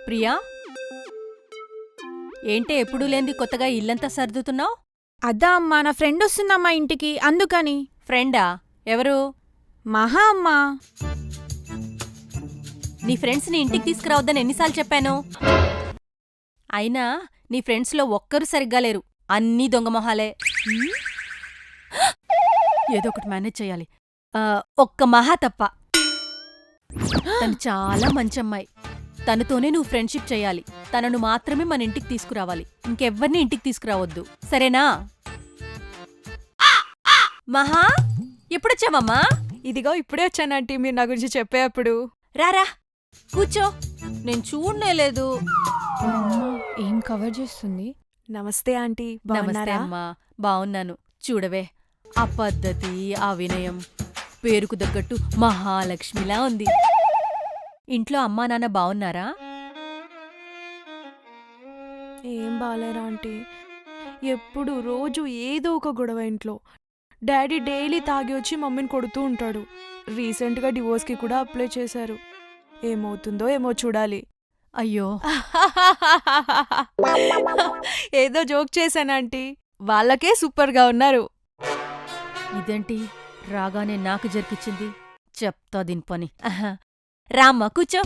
ప్రియా, ఏంటే ఎప్పుడూ లేంది కొత్తగా ఇల్లంతా సర్దుతున్నావ్? అద్దా అమ్మా, నా ఫ్రెండ్ వస్తుందమ్మా ఇంటికి, అందుకని. ఫ్రెండా? ఎవరు? మహా అమ్మా. నీ ఫ్రెండ్స్ని ఇంటికి తీసుకురావద్దని ఎన్నిసార్లు చెప్పాను? అయినా నీ ఫ్రెండ్స్లో ఒక్కరూ సరిగ్గా లేరు, అన్నీ దొంగమొహాలే. ఏదో ఒకటి మేనేజ్ చెయ్యాలి. ఒక్క మహా తప్ప. తను చాలా మంచమ్మాయి. తనతోనే నువ్వు ఫ్రెండ్షిప్ చెయ్యాలి. తనను మాత్రమే మన ఇంటికి తీసుకురావాలి. ఇంకెవ్వరినీ ఇంటికి తీసుకురావద్దు, సరేనా? మహా, ఎప్పుడొచ్చావమ్మా? ఇదిగో ఇప్పుడే వచ్చానంటీ, మీరు నా గురించి చెప్పేప్పుడు. రారా కూర్చో. నేను చూడనేలేదు. ఏం కవర్ చేస్తుంది? నమస్తే ఆంటీ, నమస్తే బాగున్నారా? అమ్మా, బావున్నాను. చూడవే, ఆ పద్ధతి, ఆ వినయం, పేరుకు తగ్గట్టు మహాలక్ష్మిలా ఉంది. ఇంట్లో అమ్మా నాన్న బావున్నారా? ఏం బాలేరా ఆంటీ, ఎప్పుడు రోజు ఏదో ఒక గొడవ ఇంట్లో. డాడీ డైలీ తాగి వచ్చి మమ్మీని కొడుతూ ఉంటాడు. రీసెంట్గా డివోర్స్కి కూడా అప్లై చేశారు. ఏమవుతుందో ఏమో చూడాలి. అయ్యో, ఏదో జోక్ చేశానంటీ, వాళ్ళకే సూపర్గా ఉన్నారు. ఇదేంటి రాగానే నాకు జరికిచ్చింది? చెప్తా దీని పని. రామ్మా కూర్చో.